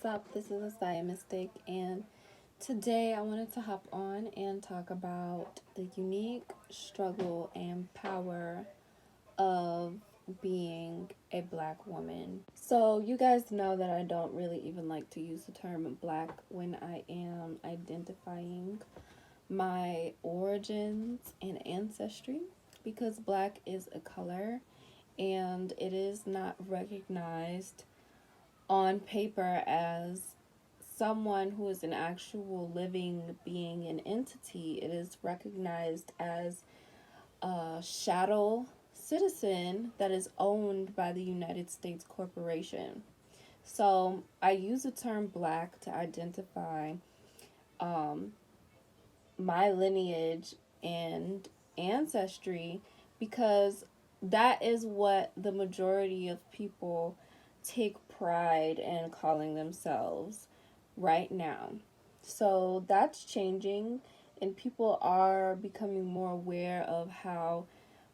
up? This is ESAIA Mistake, and today I wanted to hop on and talk about the unique struggle and power of being a black woman. So, you guys know that I don't really even like to use the term black when I am identifying my origins and ancestry because black is a color and it is not recognized on paper as someone who is an actual living being and entity. It is recognized as a shadow citizen that is owned by the United States Corporation. So I use the term black to identify um, my lineage and ancestry because that is what the majority of people take pride in calling themselves right now. So that's changing, and people are becoming more aware of how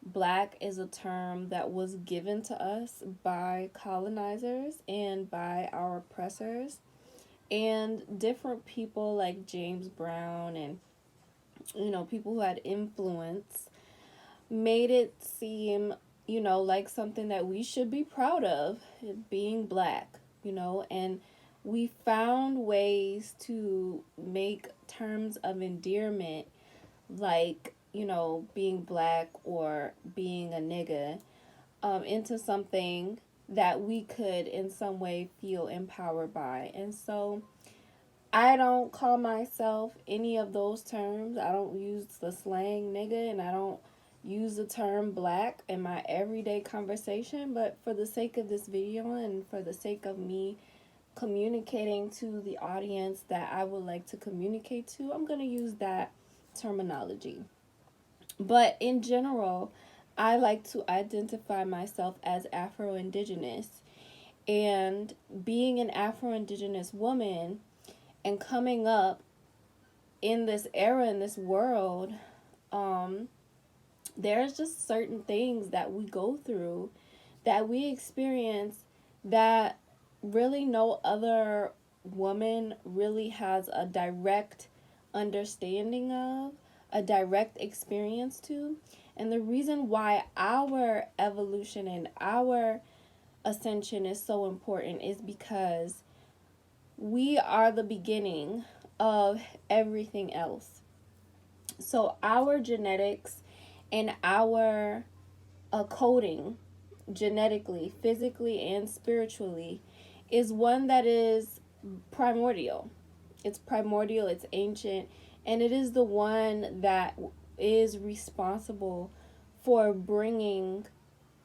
black is a term that was given to us by colonizers and by our oppressors, and different people like James Brown and people who had influence made it seem, like something that we should be proud of, being black, and we found ways to make terms of endearment like, being black or being a nigga into something that we could in some way feel empowered by. And so I don't call myself any of those terms. I don't use the slang nigga and I don't use the term black in my everyday conversation. But for the sake of this video and for the sake of me communicating to the audience that I would like to communicate to, I'm going to use that terminology. But in general, I like to identify myself as Afro-Indigenous. And being an Afro-Indigenous woman and coming up in this era, in this world, there's just certain things that we go through, that we experience, that really no other woman really has a direct understanding of, a direct experience to. And the reason why our evolution and our ascension is so important is because we are the beginning of everything else. So our genetics and our coding, genetically, physically, and spiritually, is one that is primordial. It's primordial, it's ancient, and it is the one that is responsible for bringing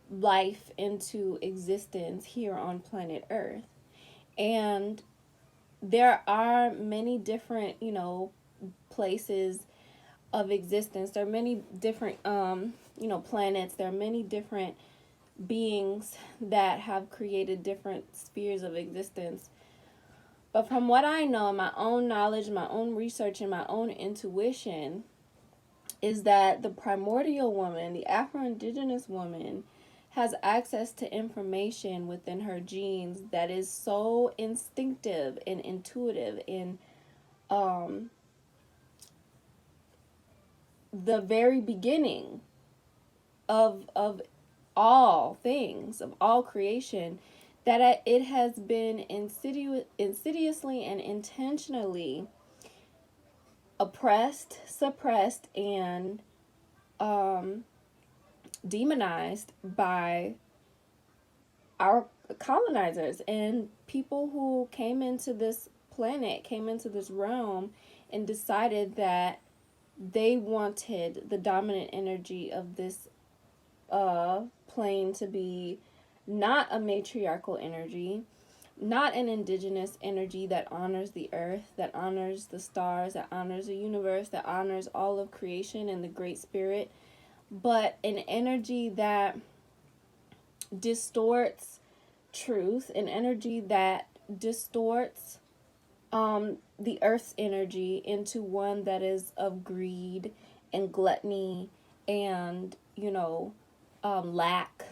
life into existence here on planet Earth. And there are many different, places of existence. There are many different, planets. There are many different beings that have created different spheres of existence. But from what I know, my own knowledge, my own research, and my own intuition is that the primordial woman, the Afro-Indigenous woman, has access to information within her genes that is so instinctive and intuitive in the very beginning of all things, of all creation, that it has been insidiously and intentionally oppressed, suppressed, and demonized by our colonizers and people who came into this planet, came into this realm, and decided that they wanted the dominant energy of this plane to be not a matriarchal energy, not an indigenous energy that honors the earth, that honors the stars, that honors the universe, that honors all of creation and the great spirit, but an energy that distorts truth, an energy that distorts the earth's energy into one that is of greed and gluttony and, lack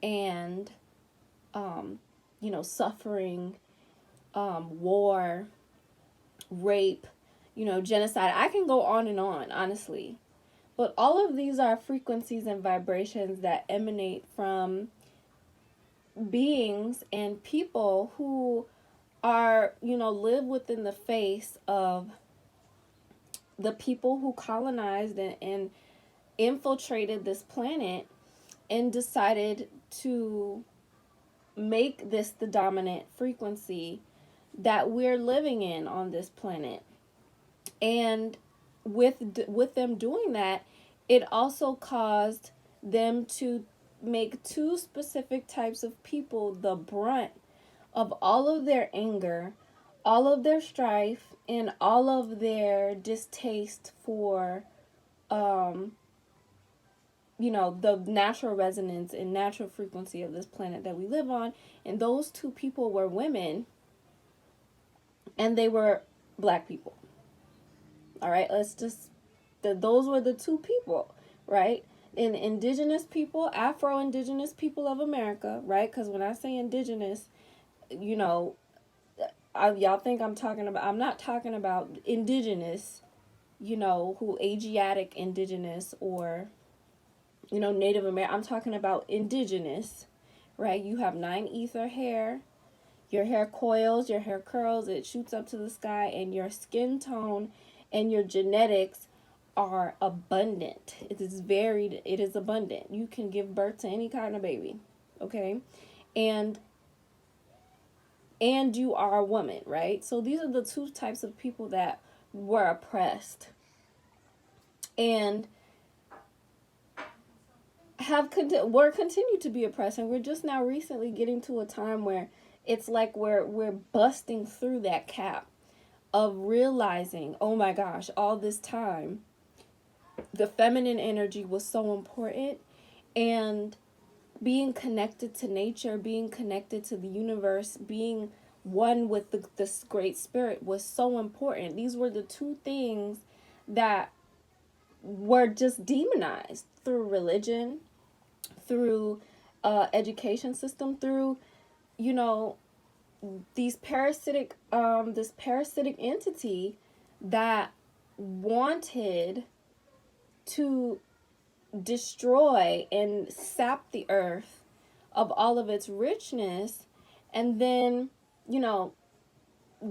and, suffering war, rape, genocide. I can go on and on, honestly. But all of these are frequencies and vibrations that emanate from beings and people who are, live within the face of the people who colonized and infiltrated this planet and decided to make this the dominant frequency that we're living in on this planet. And with them doing that, it also caused them to make two specific types of people the brunt of all of their anger, all of their strife, and all of their distaste for the natural resonance and natural frequency of this planet that we live on. And those two people were women, and they were black people. All right, those were the two people, right? And indigenous people, Afro-Indigenous people of America, right? Because when I say indigenous, y'all think I'm not talking about indigenous, who Asiatic indigenous or, Native American. I'm talking about indigenous, right? You have 9 ether hair, your hair coils, your hair curls, it shoots up to the sky, and your skin tone and your genetics are abundant. It is varied, it is abundant. You can give birth to any kind of baby, okay? And you are a woman, right? So these are the two types of people that were oppressed and continue to be oppressed. And we're just now recently getting to a time where it's like we're busting through that cap of realizing, oh my gosh, all this time the feminine energy was so important, and being connected to nature, being connected to the universe, being one with this great spirit was so important. These were the two things that were just demonized through religion, through education system, through this parasitic entity that wanted to destroy and sap the earth of all of its richness, and then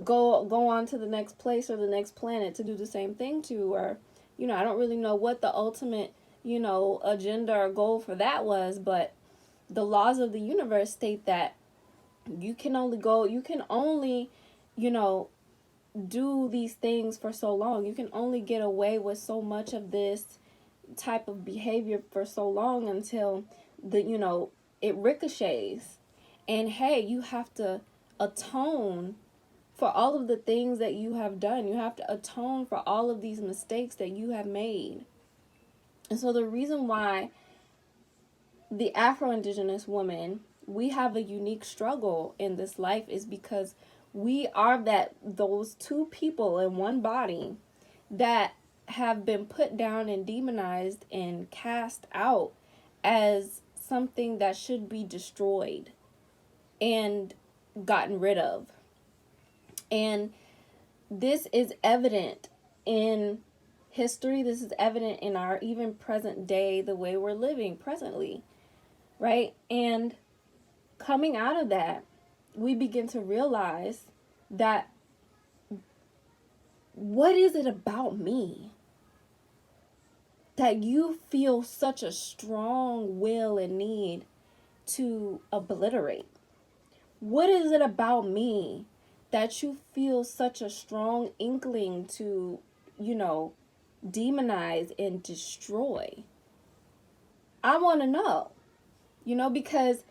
go on to the next place or the next planet to do the same thing to. Or I don't really know what the ultimate agenda or goal for that was, but the laws of the universe state that you can only do these things for so long. You can only get away with so much of this type of behavior for so long until it ricochets. And hey, you have to atone for all of the things that you have done. You have to atone for all of these mistakes that you have made. And so the reason why the Afro-Indigenous woman, we have a unique struggle in this life is because we are those two people in one body that have been put down and demonized and cast out as something that should be destroyed and gotten rid of. And this is evident in history. This is evident in our even present day, the way we're living presently, right? And coming out of that, we begin to realize that what is it about me that you feel such a strong will and need to obliterate? What is it about me that you feel such a strong inkling to, demonize and destroy? I want to know, because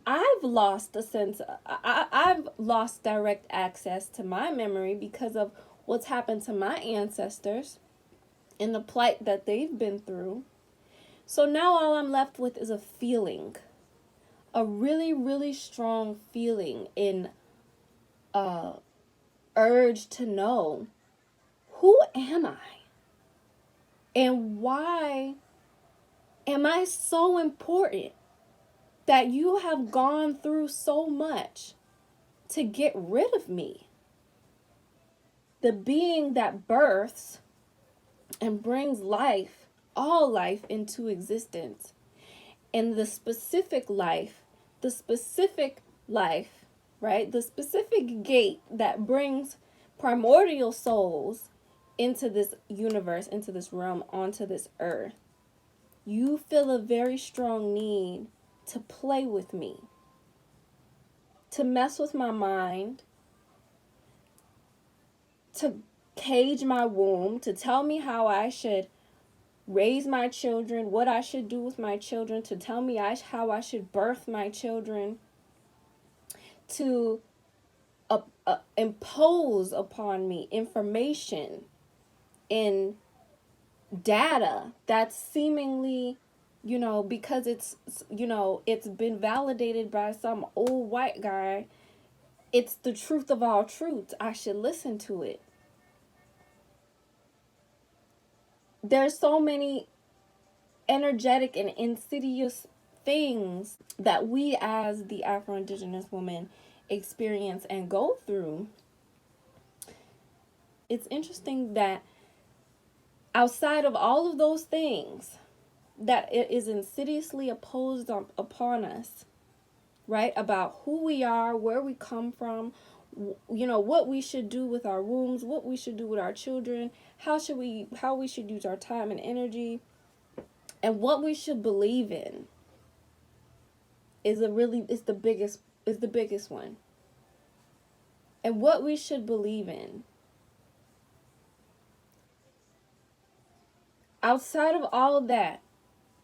I've lost a sense, I've lost direct access to my memory because of what's happened to my ancestors and the plight that they've been through. So now all I'm left with is a feeling, a really, really strong feeling in urge to know, who am I? And why am I so important that you have gone through so much to get rid of me. The being that births and brings life, all life, into existence. And the specific life, right? The specific gate that brings primordial souls into this universe, into this realm, onto this earth. You feel a very strong need to play with me, to mess with my mind, to cage my womb, to tell me how I should raise my children, what I should do with my children, to tell me how I should birth my children, to impose upon me information and data that's seemingly, because it's been validated by some old white guy, it's the truth of all truths. I should listen to it. There's so many energetic and insidious things that we as the Afro-Indigenous woman experience and go through. It's interesting that outside of all of those things that it is insidiously opposed upon us, right? About who we are, where we come from, what we should do with our wombs, what we should do with our children, how we should use our time and energy, and what we should believe in is the biggest one. And what we should believe in. Outside of all of that,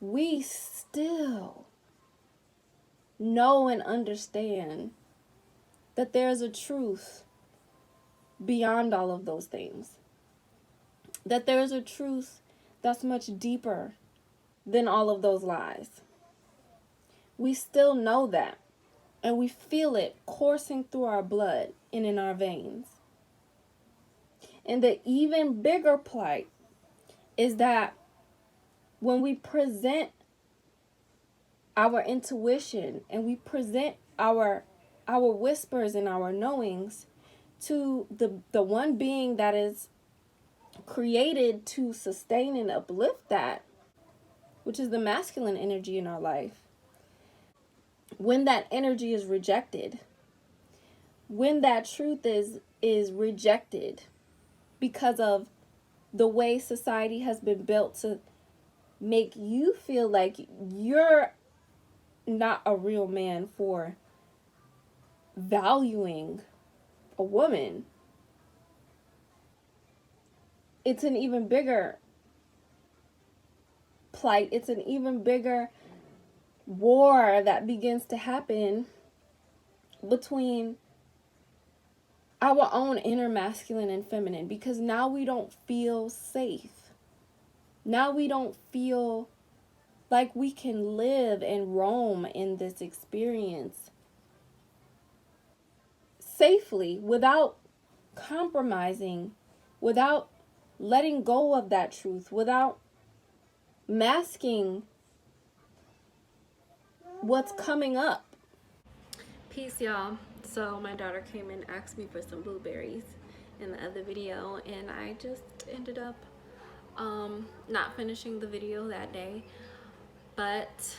we still know and understand that there's a truth beyond all of those things. That there's a truth that's much deeper than all of those lies. We still know that, and we feel it coursing through our blood and in our veins. And the even bigger plight is that when we present our intuition and we present our whispers and our knowings to the one being that is created to sustain and uplift that, which is the masculine energy in our life, when that energy is rejected, when that truth is rejected because of the way society has been built to make you feel like you're not a real man for valuing a woman, it's an even bigger plight. It's an even bigger war that begins to happen between our own inner masculine and feminine, because now we don't feel safe. Now we don't feel like we can live and roam in this experience safely without compromising, without letting go of that truth, without masking what's coming up. Peace, y'all. So my daughter came and asked me for some blueberries in the other video, and I just ended up not finishing the video that day, but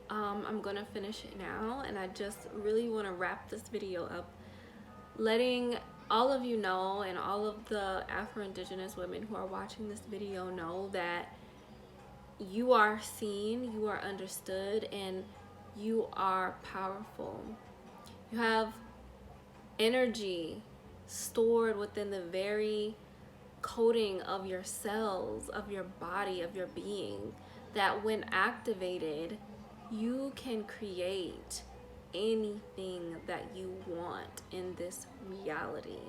I'm gonna finish it now. And I just really want to wrap this video up letting all of you know, and all of the Afro-Indigenous women who are watching this video know, that you are seen, you are understood, and you are powerful. You have energy stored within the very coding of your cells, of your body, of your being, that when activated, you can create anything that you want in this reality.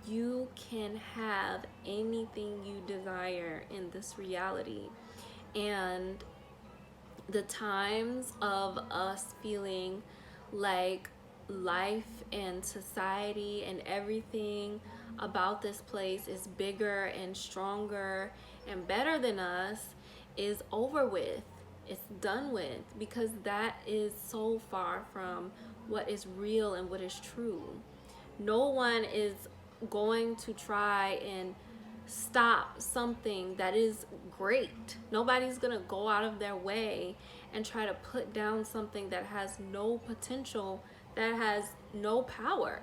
You can have anything you desire in this reality. And the times of us feeling like life and society and everything about this place is bigger and stronger and better than us is over with. It's done with, because that is so far from what is real and what is true. No one is going to try and stop something that is great. Nobody's gonna go out of their way and try to put down something that has no potential, that has no power.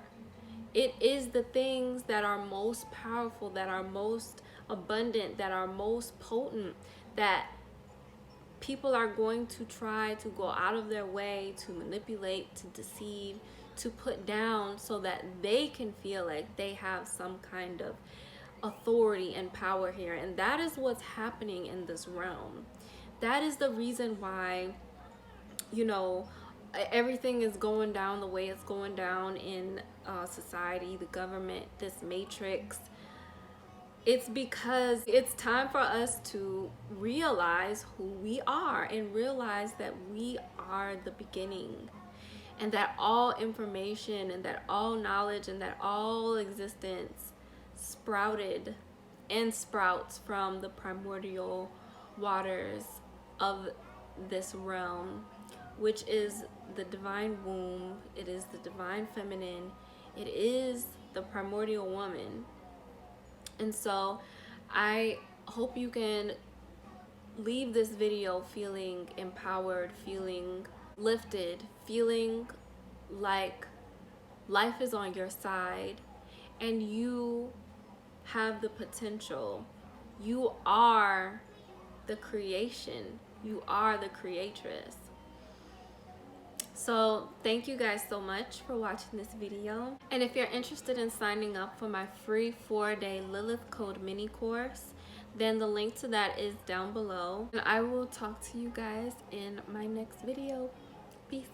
It is the things that are most powerful, that are most abundant, that are most potent, that people are going to try to go out of their way to manipulate, to deceive, to put down, so that they can feel like they have some kind of authority and power here. And that is what's happening in this realm. That is the reason why, you know, everything is going down the way it's going down in society, the government, this matrix. It's because it's time for us to realize who we are and realize that we are the beginning, and that all information and that all knowledge and that all existence sprouted and sprouts from the primordial waters of this realm, which is the divine womb. It is the divine feminine. It is the primordial woman. And so I hope you can leave this video feeling empowered, feeling lifted, feeling like life is on your side and you have the potential. You are the creation. You are the creatress. So thank you guys so much for watching this video. And if you're interested in signing up for my free 4-day Lilith Code mini course, then the link to that is down below. And I will talk to you guys in my next video. Peace.